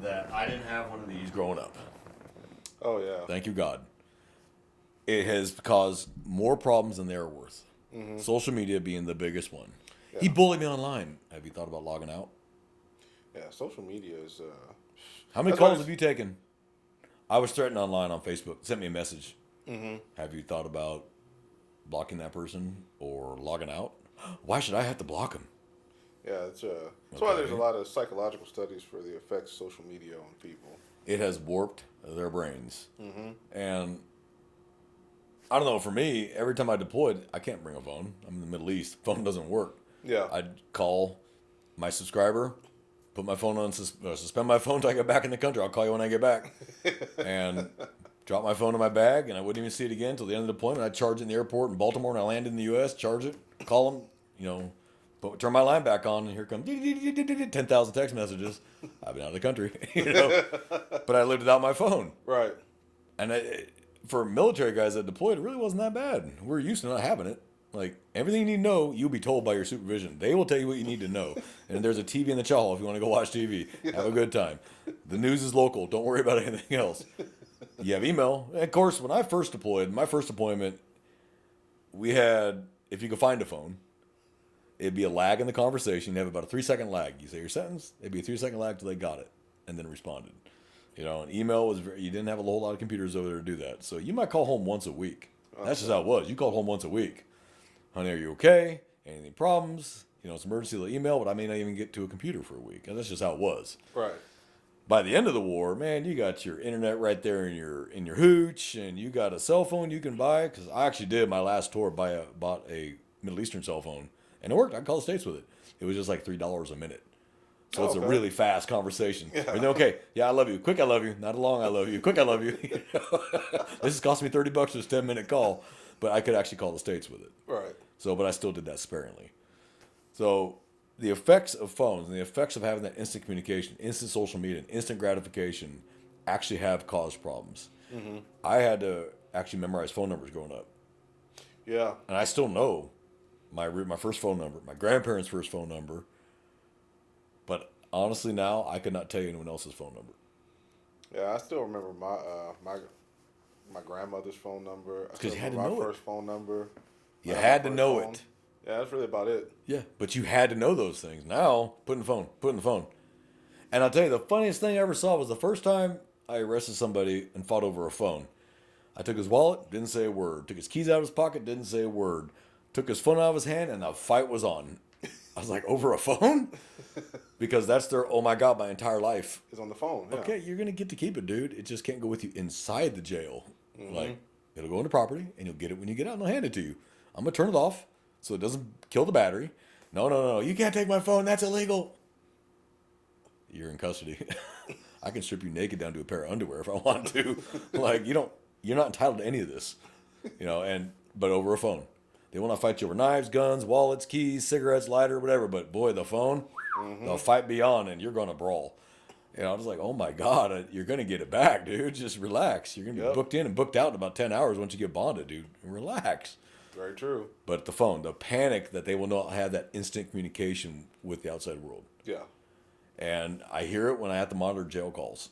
that I didn't have one of these growing up. Oh yeah. Thank you, God. It has caused more problems than they are worth. Social media being the biggest one. Yeah. He bullied me online. Have you thought about logging out? Yeah. Social media is. How many That's why calls it's- have you taken? I was threatened online on Facebook. Sent me a message. Have you thought about blocking that person or logging out? Why should I have to block him? Yeah, that's why there's a Okay. lot of psychological studies for the effects of social media on people. It has warped their brains. And I don't know, for me, every time I deployed, I can't bring a phone. I'm in the Middle East. Phone doesn't work. Yeah. I'd call my subscriber, put my phone on, suspend my phone until I get back in the country. I'll call you when I get back. And drop my phone in my bag, and I wouldn't even see it again until the end of the deployment. I'd charge it in the airport in Baltimore, and I landed in the U.S., charge it, call them, turn my line back on, and here come 10,000 text messages. I've been out of the country, But I lived without my phone. Right. And for military guys that deployed, it really wasn't that bad. We're used to not having it. Like, everything you need to know, you'll be told by your supervision. They will tell you what you need to know. And there's a TV in the chow hall if you want to go watch TV. Have a good time. The news is local. Don't worry about anything else. You have email. And of course, when I first deployed, my first deployment, we had, if you could find a phone, it'd be a lag in the conversation. You'd have about a 3-second lag. You say your sentence, it'd be a 3-second lag till they got it and then responded. And email was you didn't have a whole lot of computers over there to do that. So you might call home once a week. That's just how it was. You called home once a week. Honey, are you okay? Any problems? It's emergency, they'll email, but I may not even get to a computer for a week. And that's just how it was. Right. By the end of the war, man, you got your internet right there in your hooch, and you got a cell phone you can buy. Because I actually did my last tour bought a Middle Eastern cell phone, and it worked. I called the States with it. It was just like $3 a minute. So it's a Okay. really fast conversation. Yeah. Okay, yeah, I love you. Quick, I love you. Not a long, I love you. Quick, I love you. This has cost me $30 for this 10-minute call, but I could actually call the States with it. Right. So, but I still did that sparingly. So the effects of phones and the effects of having that instant communication, instant social media, and instant gratification actually have caused problems. I had to actually memorize phone numbers growing up. Yeah. And I still know my first phone number, my grandparents' first phone number. But honestly now, I could not tell you anyone else's phone number. Yeah, I still remember my grandmother's phone number. I still 'Cause you had to remember know my it. first phone number. You my had to first know phone. it. Yeah, that's really about it. Yeah, but you had to know those things. Now, put in the phone. And I'll tell you, the funniest thing I ever saw was the first time I arrested somebody and fought over a phone. I took his wallet, didn't say a word. Took his keys out of his pocket, didn't say a word. Took his phone out of his hand, and the fight was on. I was like, over a phone? Because that's their, oh my God, my entire life. It's on the phone. Yeah. Okay, you're going to get to keep it, dude. It just can't go with you inside the jail. Like, it'll go into property, and you'll get it when you get out, and they'll hand it to you. I'm going to turn it off so it doesn't kill the battery. No. You can't take my phone. That's illegal. You're in custody. I can strip you naked down to a pair of underwear if I want to. Like, you're not entitled to any of this. But over a phone. They will not fight you over knives, guns, wallets, keys, cigarettes, lighter, whatever. But boy, the phone, they'll fight beyond, and you're going to brawl. I was like, oh my God, you're going to get it back, dude. Just relax. You're going to be booked in and booked out in about 10 hours once you get bonded, dude. Relax. Very true. But the phone, the panic that they will not have that instant communication with the outside world. Yeah. And I hear it when I have to monitor jail calls.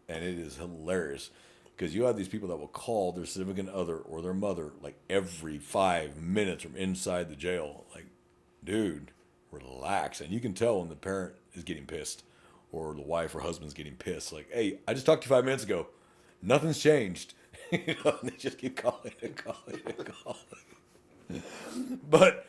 And it is hilarious. Because you have these people that will call their significant other or their mother like every 5 minutes from inside the jail. Like, dude, relax. And you can tell when the parent is getting pissed or the wife or husband's getting pissed. Like, hey, I just talked to you 5 minutes ago. Nothing's changed. And they just keep calling and calling and calling. But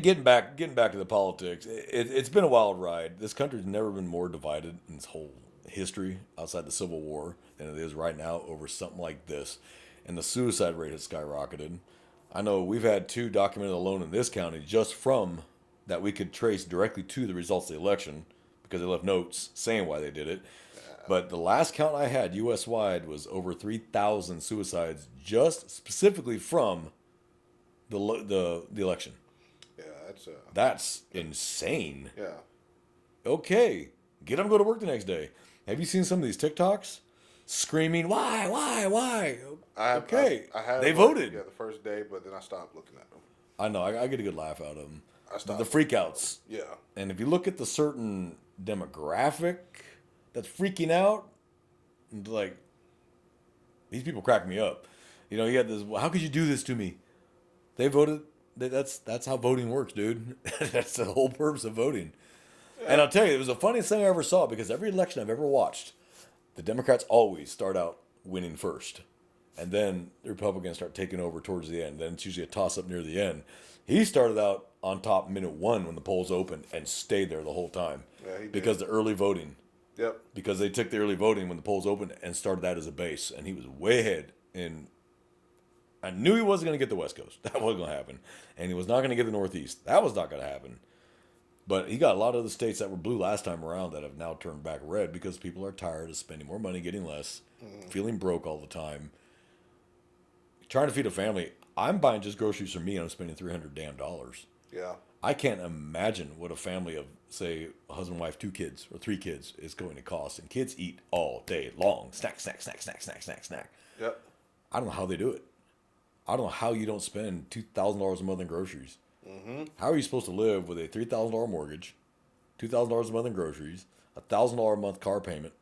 getting back to the politics, it's been a wild ride. This country's never been more divided in its whole history outside the Civil War than it is right now over something like this. And the suicide rate has skyrocketed. I know we've had 2 documented alone in this county just from that we could trace directly to the results of the election because they left notes saying why they did it. But the last count I had U.S.-wide was over 3,000 suicides just specifically from the election. Yeah, That's insane. yeah. Okay, get them to go to work the next day. Have you seen some of these TikToks? Screaming, why? I had They like, voted. the first day, but then I stopped looking at them. I know, I get a good laugh out of them. I stopped. The freakouts. Yeah. And if you look at the certain demographic that's freaking out, like, these people crack me up. You know, you had this, well, how could you do this to me? They voted. That's how voting works, dude. That's the whole purpose of voting. Yeah. And I'll tell you, it was the funniest thing I ever saw, because every election I've ever watched, the Democrats always start out winning first. And then the Republicans start taking over towards the end. Then it's usually a toss-up near the end. He started out on top minute one when the polls opened and stayed there the whole time. Yeah, he did. Because the early voting. Yep. Because they took the early voting when the polls opened and started that as a base. And he was way ahead. And I knew he wasn't going to get the West Coast. That wasn't going to happen. And he was not going to get the Northeast. That was not going to happen. But he got a lot of the states that were blue last time around that have now turned back red because people are tired of spending more money, getting less, feeling broke all the time, trying to feed a family. I'm buying just groceries for me and I'm spending $300 damn. Yeah. I can't imagine what a family of, say, a husband, wife, 2 kids or 3 kids is going to cost. And kids eat all day long. Snack, snack, snack, snack, snack, snack, snack. Yep. I don't know how they do it. I don't know how you don't spend $2,000 a month in groceries. Mm-hmm. How are you supposed to live with a $3,000 mortgage, $2,000 a month in groceries, $1,000 a month car payment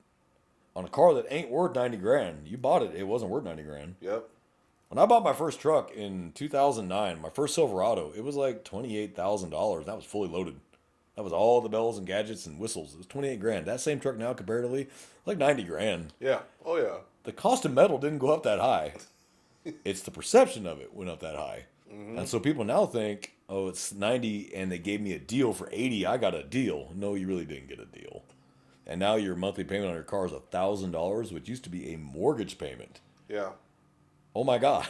on a car that ain't worth $90,000? You bought it; it wasn't worth $90,000. Yep. When I bought my first truck in 2009, my first Silverado, it was like $28,000. That was fully loaded. That was all the bells and gadgets and whistles. It was $28,000. That same truck now, comparatively, like $90,000. Yeah. Oh yeah. The cost of metal didn't go up that high. It's the perception of it went up that high. Mm-hmm. And so people now think, oh, it's 90 and they gave me a deal for 80. I got a deal. No, you really didn't get a deal. And now your monthly payment on your car is $1,000, which used to be a mortgage payment. Yeah. Oh my God.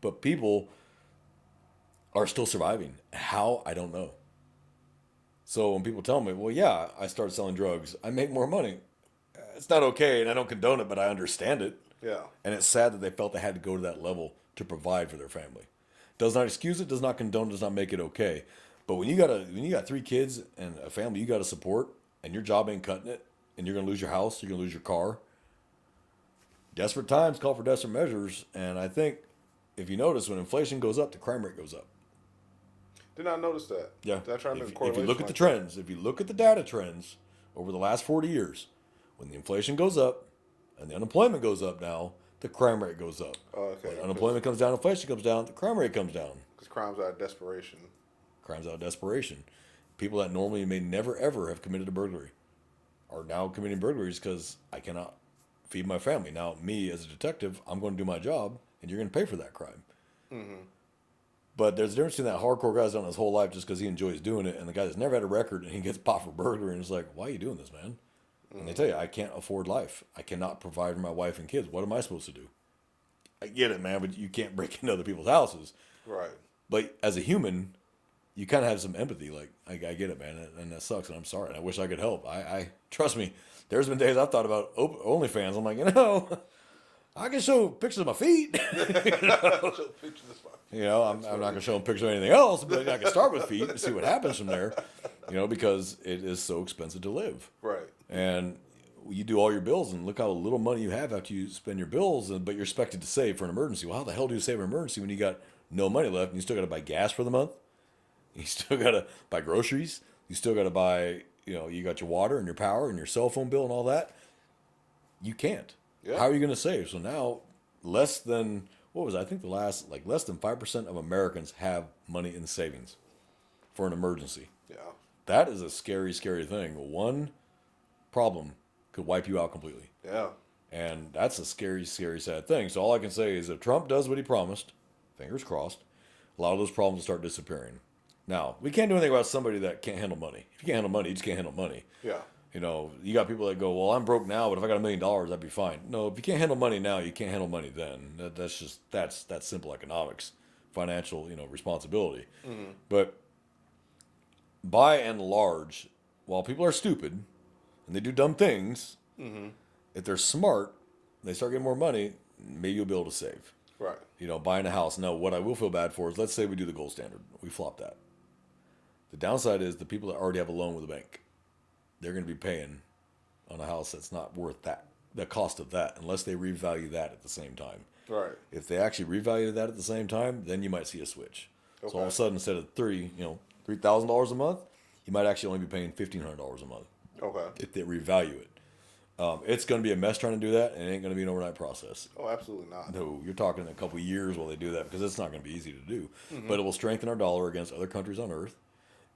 But people are still surviving. How? I don't know. So when people tell me, well, yeah, I started selling drugs, I make more money. It's not okay, and I don't condone it, but I understand it. Yeah. And it's sad that they felt they had to go to that level to provide for their family. Does not excuse it, does not condone, does not make it okay. But when you got 3 kids and a family you got to support, and your job ain't cutting it, and you're gonna lose your house, you're gonna lose your car. Desperate times call for desperate measures, and I think if you notice, when inflation goes up, the crime rate goes up. Did not notice that. Yeah. Did I try to make a If correlation you look at the like trends, if you look at the data trends over the last 40 years, when the inflation goes up and the unemployment goes up now, the crime rate goes up. Oh, okay. When unemployment comes down, inflation comes down, the crime rate comes down. Because crimes out of desperation. Crimes out of desperation. People that normally may never ever have committed a burglary are now committing burglaries because I cannot feed my family. Now, me as a detective, I'm going to do my job, and you're going to pay for that crime. Mm-hmm. But there's a difference between that hardcore guy's done his whole life just because he enjoys doing it, and the guy that's never had a record and he gets popped for burglary, and it's like, why are you doing this, man? And they tell you, I can't afford life. I cannot provide for my wife and kids. What am I supposed to do? I get it, man, but you can't break into other people's houses. Right. But as a human, you kind of have some empathy. Like, I get it, man, and that sucks, and I'm sorry. And I wish I could help. I trust me. There's been days I've thought about OnlyFans. I'm like, I can show pictures of my feet. I'm not going to show them pictures of anything else, but I can start with feet and see what happens from there. Because it is so expensive to live. Right. And you do all your bills, and look how little money you have after you spend your bills, but you're expected to save for an emergency. Well, how the hell do you save an emergency when you got no money left and you still got to buy gas for the month? You still got to buy groceries. You still got to buy, you got your water and your power and your cell phone bill and all that. You can't. Yeah. How are you going to save? So now less than 5% of Americans have money in savings for an emergency. Yeah. That is a scary, scary thing. One problem could wipe you out completely. Yeah. And that's a scary, scary, sad thing. So all I can say is if Trump does what he promised, fingers crossed, a lot of those problems will start disappearing. Now, we can't do anything about somebody that can't handle money. If you can't handle money, you just can't handle money. Yeah. You got people that go, well, I'm broke now, but if I got $1 million, that'd be fine. No, if you can't handle money now, you can't handle money then. That's simple economics, financial, responsibility. Mm-hmm. But by and large, while people are stupid and they do dumb things, mm-hmm. if they're smart, they start getting more money, maybe you'll be able to save. Right. Buying a house. Now, what I will feel bad for is, let's say we do the gold standard. We flop that. The downside is the people that already have a loan with a bank, they're going to be paying on a house that's not worth the cost of that, unless they revalue that at the same time. Right. If they actually revalue that at the same time, then you might see a switch. Okay. So all of a sudden, instead of $3,000 a month, you might actually only be paying $1,500 a month Okay. if they revalue it. It's going to be a mess trying to do that, and it ain't going to be an overnight process. Oh, absolutely not. No, you're talking a couple of years while they do that because it's not going to be easy to do. But it will strengthen our dollar against other countries on earth.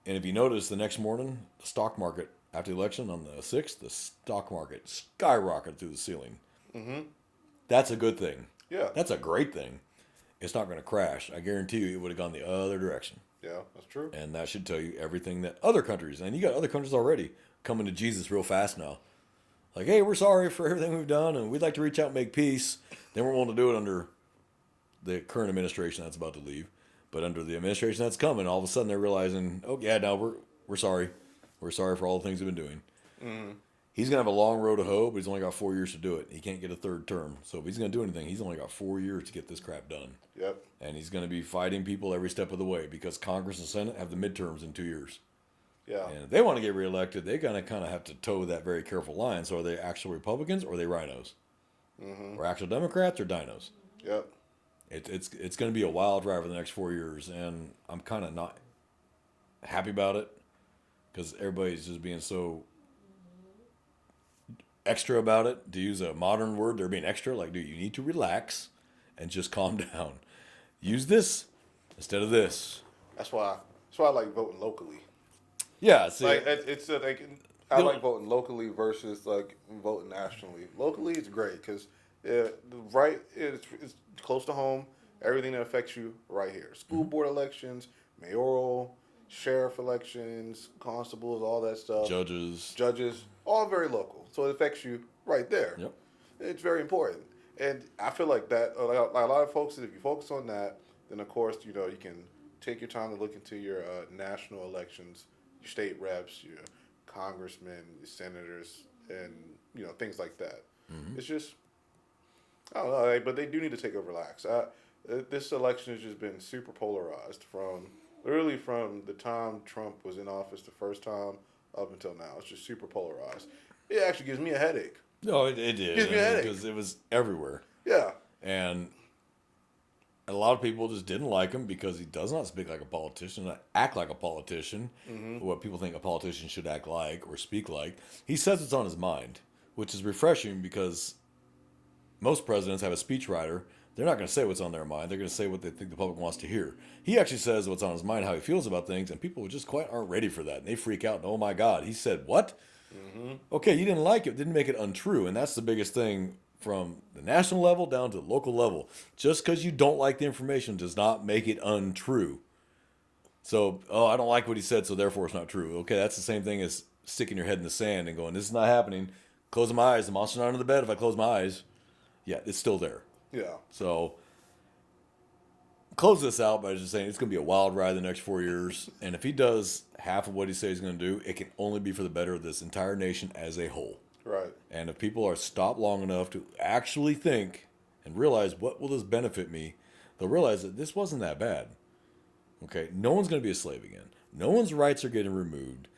And if you notice, the next morning, the stock market, after the election on the 6th, the stock market skyrocketed through the ceiling. That's a good thing. Yeah. That's a great thing. It's not going to crash. I guarantee you it would have gone the other direction. Yeah, that's true. And that should tell you everything that other countries, and you got other countries already coming to Jesus real fast now. Like, hey, we're sorry for everything we've done, and we'd like to reach out and make peace. They weren't willing to do it under the current administration that's about to leave. But under the administration that's coming, all of a sudden they're realizing, oh, yeah, no, we're sorry. We're sorry for all the things we've been doing. He's going to have a long road to hoe, but he's only got 4 years to do it. He can't get a third term. So if he's going to do anything, he's only got 4 years to get this crap done. Yep. And he's going to be fighting people every step of the way because Congress and Senate have the midterms in 2 years. Yeah. And if they want to get reelected, they're going to kind of have to toe that very careful line. So are they actual Republicans or are they rhinos? Or actual Democrats or dinos? Yep. It's going to be a wild ride for the next 4 years. And I'm kind of not happy about it because everybody's just being so extra about it. To use a modern word, they're being extra. Like, dude, you need to relax and just calm down. Use this instead of this. That's why I like voting locally. Yeah, see, Like I like voting locally versus like voting nationally. Locally, it's great because the right is close to home. Everything that affects you right here. School board elections, mayoral, sheriff elections, constables, all that stuff. Judges, all very local. So it affects you right there. Yep. It's very important. And I feel like that, like a lot of folks, if you focus on that, then of course, you can take your time to look into your national elections, your state reps, your congressmen, your senators, and, things like that. It's just, I don't know, but they do need to take a relax. This election has just been super polarized from the time Trump was in office the first time up until now. It's just super polarized. It actually gives me a headache. No, it did. Gives me a headache. Because it was everywhere. Yeah. And a lot of people just didn't like him because he does not speak like a politician, not act like a politician, what people think a politician should act like or speak like. He says what's on his mind, which is refreshing because most presidents have a speechwriter. They're not going to say what's on their mind. They're going to say what they think the public wants to hear. He actually says what's on his mind, how he feels about things, and people just quite aren't ready for that. And they freak out. And, oh, my God, he said what? Okay, you didn't like it. Didn't make it untrue. And that's the biggest thing from the national level down to the local level. Just because you don't like the information does not make it untrue. So, I don't like what he said, so therefore it's not true. Okay, that's the same thing as sticking your head in the sand and going, this is not happening. Closing my eyes. The monster's not under the bed if I close my eyes. Yeah, it's still there. Yeah. So, close this out by just saying it's going to be a wild ride the next 4 years. And if he does half of what he says he's going to do, it can only be for the better of this entire nation as a whole. Right. And if people are stopped long enough to actually think and realize what will this benefit me, they'll realize that this wasn't that bad. Okay? No one's going to be a slave again. No one's rights are getting removed.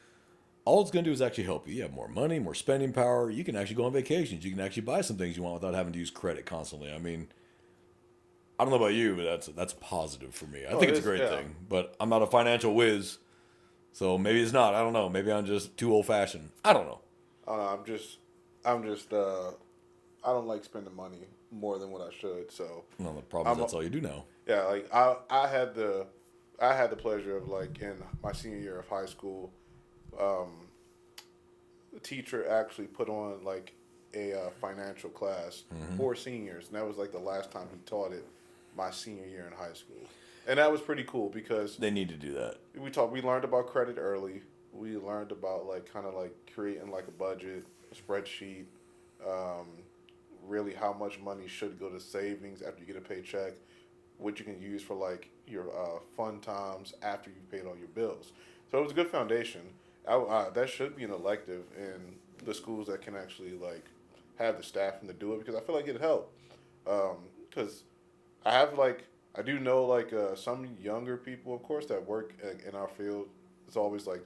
All it's going to do is actually help you. You have more money, more spending power. You can actually go on vacations. You can actually buy some things you want without having to use credit constantly. I mean, I don't know about you, but that's positive for me. I think it's a great thing. But I'm not a financial whiz, so maybe it's not. I don't know. Maybe I'm just too old-fashioned. I don't know. I don't like spending money more than what I should. So Well, the problem is that's all you do now. yeah, like I had the pleasure of, like, in my senior year of high school, the teacher actually put on like a financial class for seniors, and that was like the last time he taught it my senior year in high school, and that was pretty cool because They need to do that. we learned about credit early. We learned about like kind of like creating like a budget, a spreadsheet, really how much money should go to savings after you get a paycheck, what you can use for like your fun times after you've paid all your bills. So it was a good foundation. That should be an elective in the schools that can actually like have the staffing to do it, because I feel like it'd help. Because I do know like some younger people, of course, that work in our field. It's always like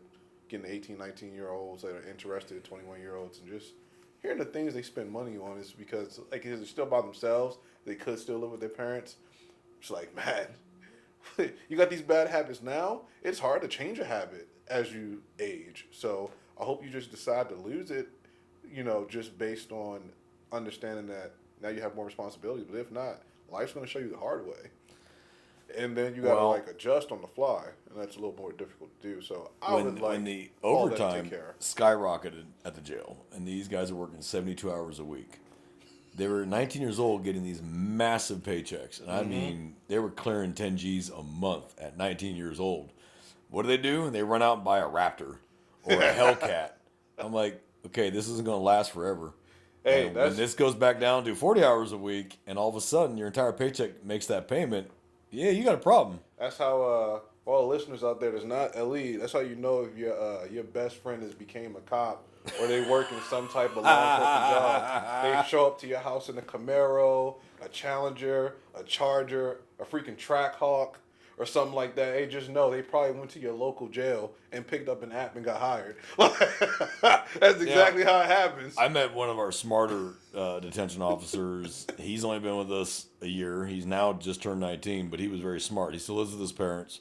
getting 18, 19-year-olds that are interested, 21-year-olds, and just hearing the things they spend money on is because like they're still by themselves. They could still live with their parents. It's like, man, you got these bad habits now. It's hard to change a habit as you age. So I hope you just decide to lose it, just based on understanding that now you have more responsibility. But if not, life's going to show you the hard way. And then you got to like adjust on the fly, and that's a little more difficult to do. So when the overtime skyrocketed at the jail, and these guys are working 72 hours a week, they were 19 years old getting these massive paychecks, and I mean they were clearing 10 G's a month at 19 years old. What do? They run out and buy a Raptor or a Hellcat. I'm like, okay, this isn't going to last forever. Hey, when this goes back down to 40 hours a week, and all of a sudden your entire paycheck makes that payment. Yeah, you got a problem. That's how all the listeners out there that's not elite. That's how you know if your best friend has became a cop or they work in some type of law enforcement job. They show up to your house in a Camaro, a Challenger, a Charger, a freaking Trackhawk, or something like that. Hey, just know they probably went to your local jail and picked up an app and got hired. That's exactly how it happens. I met one of our smarter detention officers. He's only been with us a year. He's now just turned 19, but he was very smart. He still lives with his parents.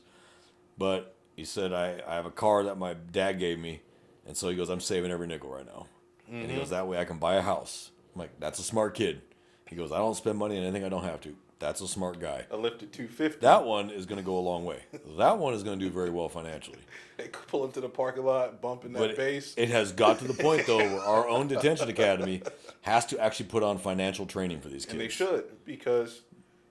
But he said, I have a car that my dad gave me. And so he goes, I'm saving every nickel right now. Mm-hmm. And he goes, that way I can buy a house. I'm like, that's a smart kid. He goes, I don't spend money on anything I don't have to. That's a smart guy. A lifted 250. That one is going to go a long way. That one is going to do very well financially. They pull into the parking lot, bumping that bass. It has got to the point, though, where our own detention academy has to actually put on financial training for these kids. And they should, because,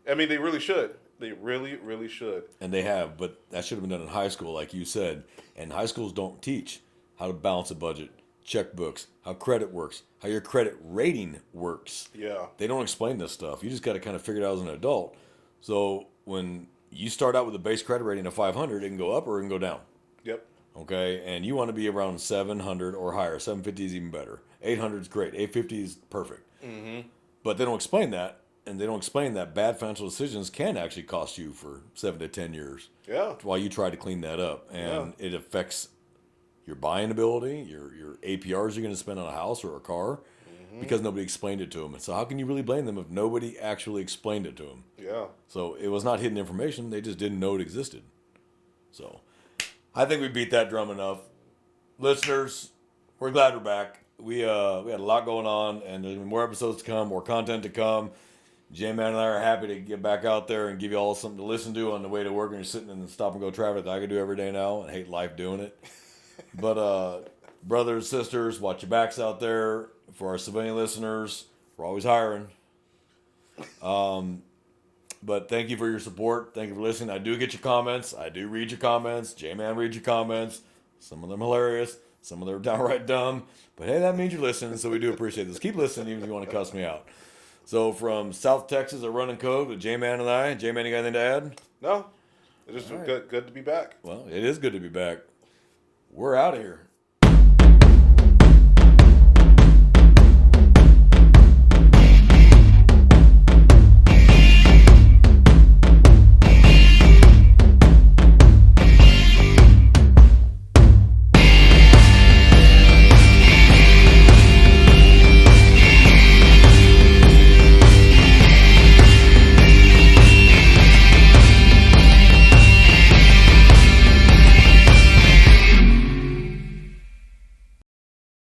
they really should. They really, really should. And they have, but that should have been done in high school, like you said. And high schools don't teach how to balance a budget, checkbooks, how credit works, how your credit rating works. Yeah. They don't explain this stuff. You just got to kind of figure it out as an adult. So when you start out with a base credit rating of 500, it can go up or it can go down. Yep. Okay, and you want to be around 700 or higher. 750 is even better. 800 is great. 850 is perfect. Mm-hmm. But they don't explain that, and they don't explain that bad financial decisions can actually cost you for 7 to 10 years. Yeah. While you try to clean that up, and it affects your buying ability, your APRs you're going to spend on a house or a car, because nobody explained it to them. And so how can you really blame them if nobody actually explained it to them? Yeah. So it was not hidden information. They just didn't know it existed. So I think we beat that drum enough. Listeners, we're glad we're back. We had a lot going on, and there's more episodes to come, more content to come. J-Man and I are happy to get back out there and give you all something to listen to on the way to work when you're sitting in the stop-and-go traffic that I can do every day now and hate life doing it. But brothers, sisters, watch your backs out there. For our civilian listeners, we're always hiring. But thank you for your support. Thank you for listening. I do get your comments. I do read your comments. J-Man reads your comments. Some of them hilarious. Some of them are downright dumb. But hey, that means you're listening, so we do appreciate this. Keep listening even if you want to cuss me out. So from South Texas at Running Code with J-Man and I. J-Man, you got anything to add? No. It's just good to be back. Well, it is good to be back. We're out of here.